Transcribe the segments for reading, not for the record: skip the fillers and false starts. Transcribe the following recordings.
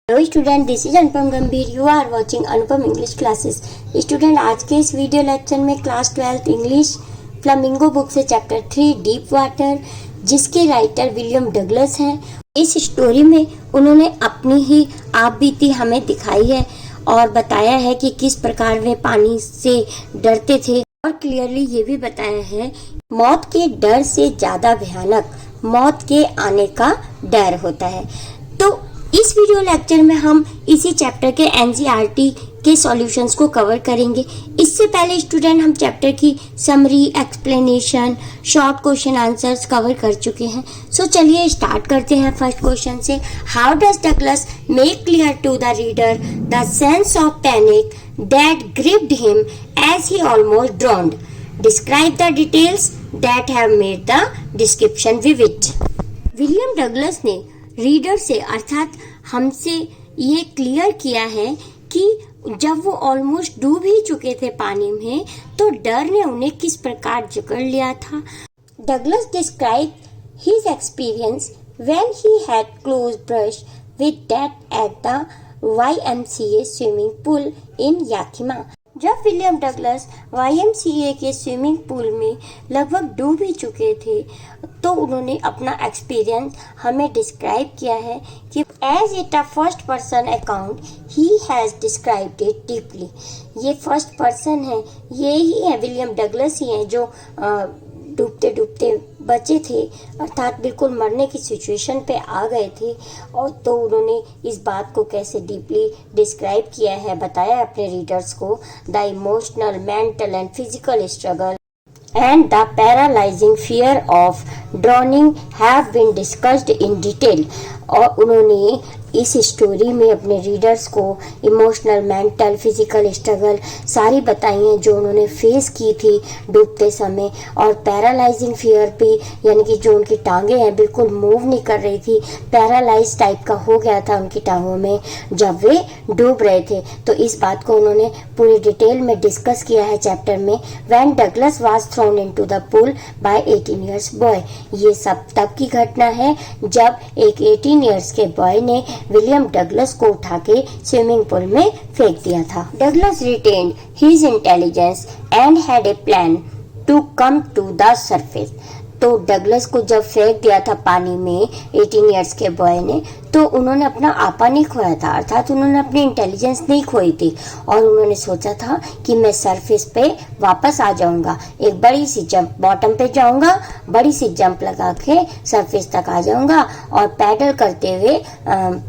Hello student, this is Anupam Gambhir. You are watching Anupam English classes. Student, आज के इस video lecture में क्लास 12 इंग्लिश फ्लामिंगो बुक से chapter 3 deep water, जिसके writer William Douglas हैं। इस स्टोरी में उन्होंने अपनी ही आप बीती हमें दिखाई है और बताया है कि किस प्रकार वे पानी से डरते थे, और क्लियरली ये भी बताया है मौत के डर से ज्यादा भयानक मौत के आने का डर होता है। तो इस वीडियो लेक्चर में हम इसी चैप्टर के एनसीईआरटी के सॉल्यूशंस को कवर करेंगे। इससे पहले स्टूडेंट हम चैप्टर की summary, explanation, short question answers cover कर चुके हैं। सो चलिए स्टार्ट करते हैं फर्स्ट क्वेश्चन से। How does Douglas make clear to the reader the sense of panic that gripped him as he almost drowned? Describe the details that have made the description vivid. William Douglas ने reader से अर्थात हमसे ये clear किया है कि जब वो ऑलमोस्ट डूब ही चुके थे पानी में, तो डर ने उन्हें किस प्रकार जकड़ लिया था। Douglas describe his experience when he had close brush with death at the YMCA swimming pool in Yakima. जब विलियम डगलस YMCA के स्विमिंग पूल में लगभग डूब ही चुके थे, तो उन्होंने अपना एक्सपीरियंस हमें डिस्क्राइब किया है कि as it a first person account he has described it deeply. ये फर्स्ट पर्सन है, ये ही है, विलियम डगलस ही हैं जो डूबते डूबते बचे थे, अर्थात बिल्कुल मरने की सिचुएशन पे आ गए थे। और तो उन्होंने इस बात को कैसे डीपली डिस्क्राइब किया है, बताया अपने रीडर्स को। The emotional, mental and physical struggle and the paralyzing fear of drowning have been discussed in detail। और उन्होंने इस स्टोरी में अपने रीडर्स को इमोशनल, मेंटल, फिजिकल स्ट्रगल सारी बताई हैं जो उन्होंने फेस की थी डूबते समय। और पैरालाइजिंग फियर भी, यानी कि जो उनकी टांगें हैं बिल्कुल मूव नहीं कर रही थी, पैरालाइज टाइप का हो गया था उनकी टांगों में जब वे डूब रहे थे। तो इस बात को उन्होंने पूरी डिटेल में डिस्कस किया है चैप्टर में। When Douglas was thrown into the pool by 18 years boy. ये सब तब की घटना है जब एक 18 इयर्स के बॉय ने विलियम डगलस को उठा के स्विमिंग पूल में फेंक दिया था। Douglas retained his intelligence and had a plan to come to the surface. तो डगलस को जब फेंक दिया था पानी में 18 इयर्स के बॉय ने, तो उन्होंने अपना आपा नहीं खोया था, अर्थात उन्होंने अपनी इंटेलिजेंस नहीं खोई थी। और उन्होंने सोचा था कि मैं सरफेस पे वापस आ जाऊंगा, एक बड़ी सी जंप, बॉटम पे जाऊंगा, बड़ी सी जंप लगा के सरफेस तक आ जाऊंगा और पैडल करते हुए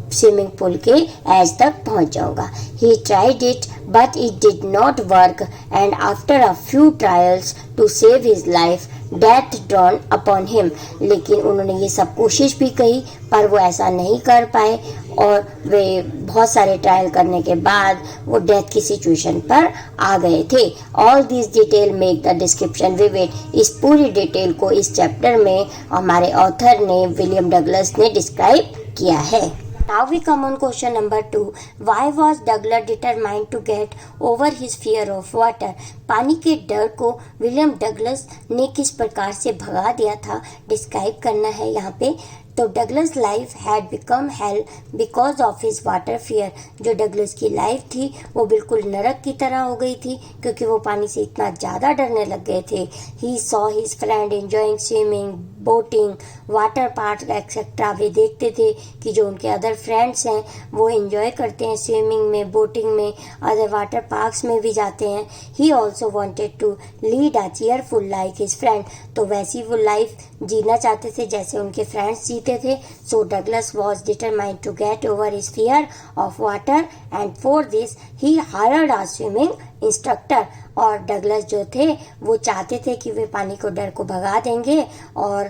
स्विमिंग पूल के एज तक पहुंच जाऊंगा। He tried it but it did not work and after a few trials to save his life death drawn upon him. लेकिन उन्होंने ये सब कोशिश भी की, पर वो ऐसा नहीं कर पाए और वे बहुत सारे ट्रायल करने के बाद वो डेथ की सिचुएशन पर आ गए थे। All this detail make the description vivid. इस पूरी डिटेल को इस चैप्टर में हमारे ऑथर ने, विलियम डगलस ने डिस्क्राइब किया है। Now we come on question number 2. Why was Douglas determined to get over his fear of water? पानी के डर को विलियम डगलस ने किस प्रकार से भगा दिया था, डिस्क्राइब करना है यहाँ पे। तो Douglas life had become hello because of his water fear. जो डगलस की लाइफ थी वो बिल्कुल नरक की तरह हो गई थी, क्योंकि वो पानी से इतना ज़्यादा डरने लग गए थे। He saw his friend enjoying swimming, boating, water park etcetera. वे देखते थे कि जो उनके अदर फ्रेंड्स हैं वो एंजॉय करते हैं स्विमिंग में, बोटिंग में, अदर वाटर पार्क्स में भी जाते हैं। He also wanted to lead a cheerful life his friend. तो वैसी वो लाइफ जीना चाहते थे जैसे उनके फ्रेंड्स जीते थे। So Douglas was determined to get over his fear of water and for this he hired a swimming instructor. और डगलस जो थे वो चाहते थे कि वे पानी को डर को भगा देंगे, और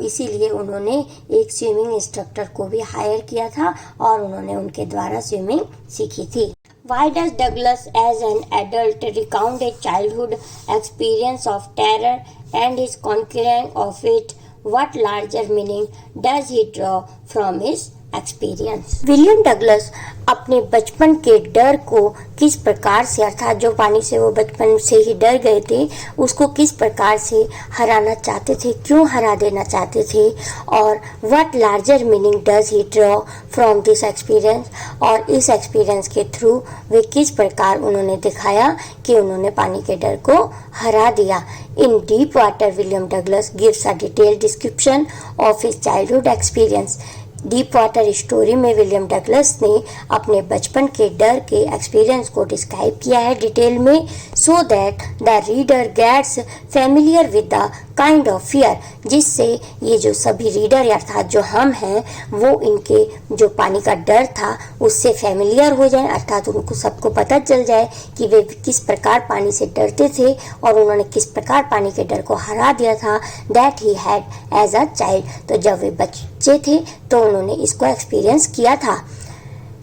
इसीलिए उन्होंने एक स्विमिंग इंस्ट्रक्टर को भी हायर किया था और उन्होंने उनके द्वारा स्विमिंग सीखी थी। Why does Douglas as an adult recount a childhood experience of terror and his conquering of it? What larger meaning does he draw from his experience? William Douglas अपने बचपन के डर को किस प्रकार से, अर्थात जो पानी से वो बचपन से ही डर गए थे, उसको किस प्रकार से हराना चाहते थे, क्यों हरा देना चाहते थे, और what larger meaning does he draw from this experience, और इस एक्सपीरियंस के थ्रू वे किस प्रकार उन्होंने दिखाया कि उन्होंने पानी के डर को हरा दिया। इन deep water William Douglas gives a detailed description of his childhood experience. Deep water story में विलियम डगलस ने अपने बचपन के डर के एक्सपीरियंस को डिस्क्राइब किया है डिटेल में, so that the reader gets familiar with the kind of fear, जिससे ये जो सभी रीडर अर्थात जो हम हैं वो इनके जो पानी का डर था उससे फैमिलियर हो जाएं, अर्थात उनको सबको पता चल जाए कि वे किस प्रकार पानी से डरते थे और उन्होंने किस प्रकार पानी के डर को हरा दिया था, that he had as a child. तो जब वे बच्चे थे तो उन्होंने इसको एक्सपीरियंस किया था।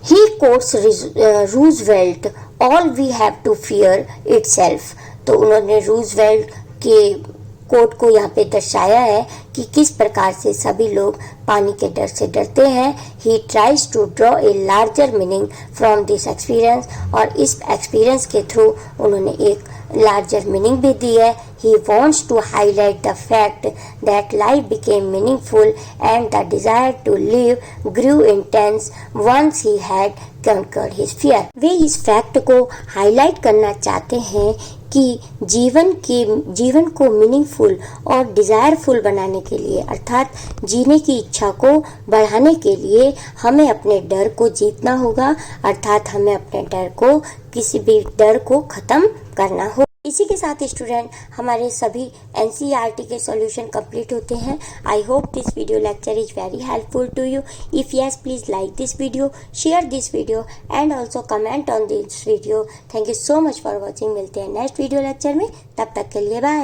He quotes Roosevelt, all we have to fear itself. तो उन्होंने रूजवेल्ट के कोट को यहाँ पे दर्शाया है कि किस प्रकार से सभी लोग पानी के डर से डरते हैं। He tries to draw a larger meaning from this experience, और इस एक्सपीरियंस के थ्रू उन्होंने एक लार्जर मीनिंग भी दी है। He wants to highlight the fact that life became meaningful and the desire to live grew intense once he had conquered his fear. वे इस fact को highlight करना चाहते हैं कि जीवन को मीनिंगफुल और डिज़ायरफुल बनाने के लिए, अर्थात जीने की इच्छा को बढ़ाने के लिए हमें अपने डर को जीतना होगा, अर्थात हमें अपने डर को, किसी भी डर को ख़त्म करना होगा। इसी के साथ स्टूडेंट हमारे सभी एनसीईआरटी के सॉल्यूशन कंप्लीट होते हैं। I hope this video lecture is very helpful to you. If yes, please like this video, share this video and also comment on this video. Thank you so much for watching. मिलते हैं next video lecture में, तब तक के लिए bye.